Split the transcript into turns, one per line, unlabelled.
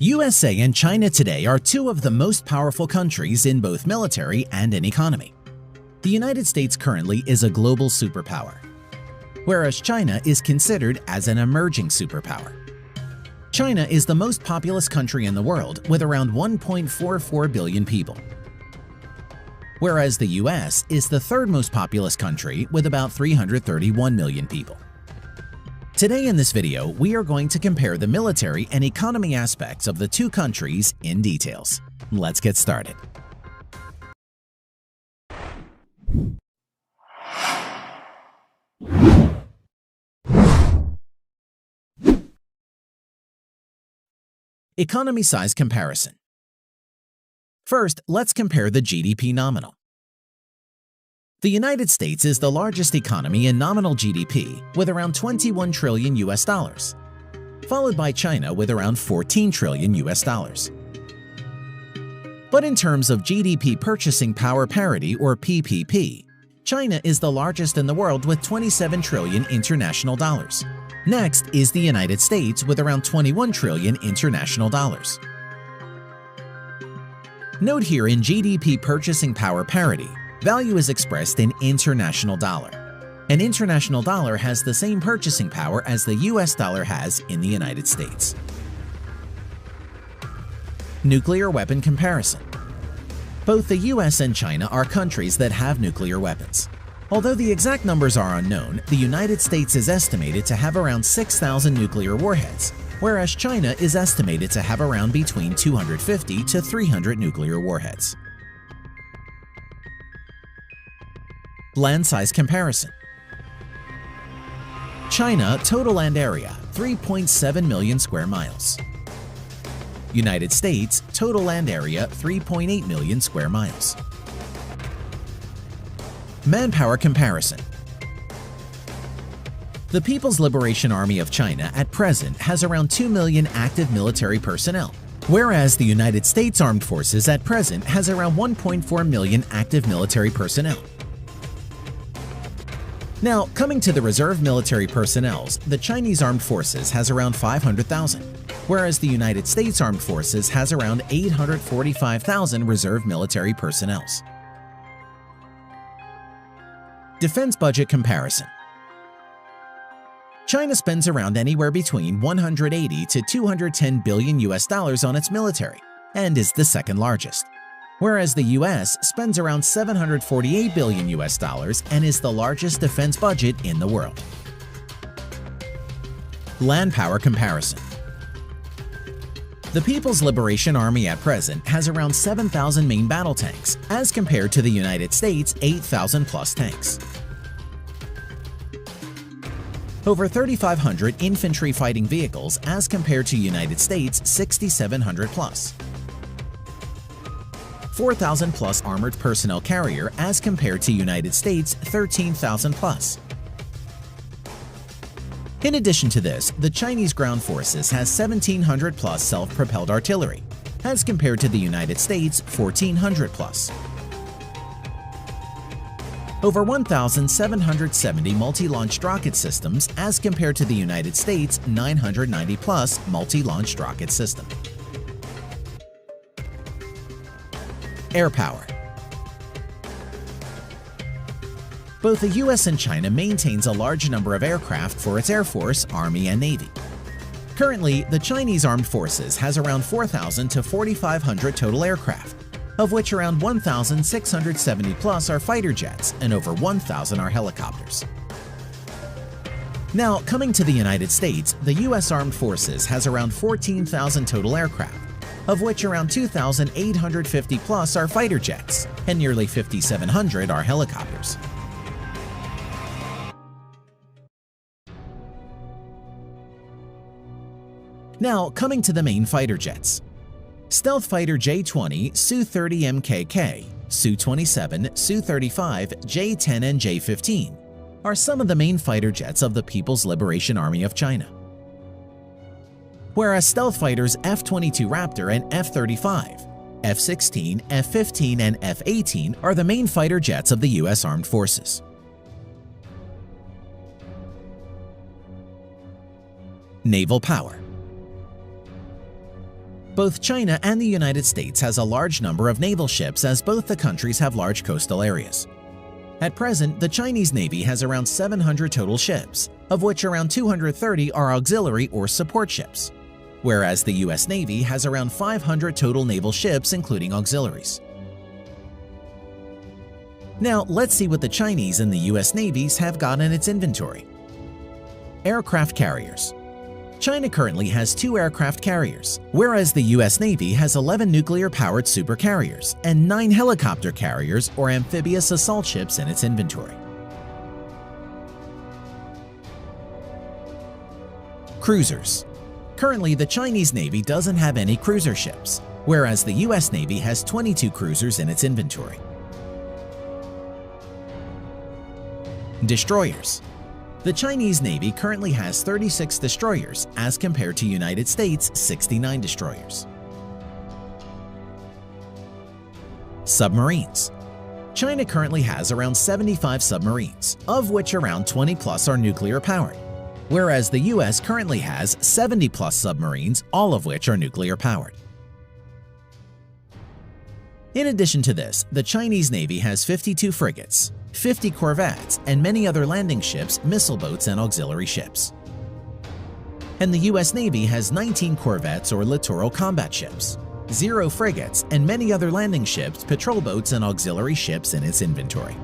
USA and China today are two of the most powerful countries in both military and in economy. The United States currently is a global superpower, whereas China is considered as an emerging superpower. China is the most populous country in the world with around 1.44 billion people, whereas the US is the third most populous country with about 331 million people. Today in this video, we are going to compare the military and economy aspects of the two countries in details. Let's get started. Economy size comparison. First, let's compare the GDP nominal. The United States is the largest economy in nominal GDP with around 21 trillion US dollars, followed by China with around 14 trillion US dollars. But in terms of GDP purchasing power parity or PPP, China is the largest in the world with 27 trillion international dollars. Next is the United States with around 21 trillion international dollars. Note here in GDP purchasing power parity, value is expressed in international dollar. An international dollar has the same purchasing power as the US dollar has in the United States. Nuclear weapon comparison. Both the US and China are countries that have nuclear weapons. Although the exact numbers are unknown, the United States is estimated to have around 6,000 nuclear warheads, whereas China is estimated to have around between 250 to 300 nuclear warheads. Land size comparison. China total land area 3.7 million square miles. United States total land area 3.8 million square miles. Manpower comparison. The People's Liberation Army of China at present has around 2 million active military personnel, whereas the United States Armed Forces at present has around 1.4 million active military personnel. Now, coming to the reserve military personnel, the Chinese Armed Forces has around 500,000, whereas the United States Armed Forces has around 845,000 reserve military personnel. Defense budget comparison. China spends around anywhere between 180 to 210 billion US dollars on its military and is the second largest, whereas the US spends around 748 billion US dollars and is the largest defense budget in the world. Land power comparison. The People's Liberation Army at present has around 7,000 main battle tanks, as compared to the United States' 8,000 plus tanks. Over 3,500 infantry fighting vehicles as compared to United States' 6,700 plus. 4,000 plus armored personnel carrier as compared to United States' 13,000 plus. In addition to this, the Chinese ground forces has 1,700 plus self-propelled artillery, as compared to the United States' 1,400 plus. Over 1,770 multi-launched rocket systems as compared to the United States' 990 plus multi-launched rocket system. Air power. Both the US and China maintains a large number of aircraft for its Air Force, Army, and Navy. Currently, the Chinese Armed Forces has around 4,000 to 4,500 total aircraft, of which around 1,670 plus are fighter jets and over 1,000 are helicopters. Now, coming to the United States, the US Armed Forces has around 14,000 total aircraft, of which around 2,850 plus are fighter jets and nearly 5,700 are helicopters. Now, coming to the main fighter jets. Stealth fighter J-20, Su-30 MKK, Su-27, Su-35, J-10 and J-15 are some of the main fighter jets of the People's Liberation Army of China. Whereas stealth fighters F-22 Raptor and F-35, F-16, F-15 and F-18 are the main fighter jets of the US Armed Forces. Naval power. Both China and the United States has a large number of naval ships, as both the countries have large coastal areas. At present, the Chinese Navy has around 700 total ships, of which around 230 are auxiliary or support ships, whereas the US Navy has around 500 total naval ships including auxiliaries. Now let's see what the Chinese and the US Navies have got in its inventory. Aircraft carriers. China currently has 2 aircraft carriers, whereas the US Navy has 11 nuclear-powered supercarriers and 9 helicopter carriers or amphibious assault ships in its inventory. Cruisers. Currently, the Chinese Navy doesn't have any cruiser ships, whereas the US Navy has 22 cruisers in its inventory. Destroyers. The Chinese Navy currently has 36 destroyers as compared to United States' 69 destroyers. Submarines. China currently has around 75 submarines, of which around 20 plus are nuclear powered, whereas the US currently has 70 plus submarines, all of which are nuclear powered. In addition to this, the Chinese Navy has 52 frigates, 50 corvettes, and many other landing ships, missile boats, and auxiliary ships. And the US Navy has 19 corvettes or littoral combat ships, 0 frigates, and many other landing ships, patrol boats, and auxiliary ships in its inventory.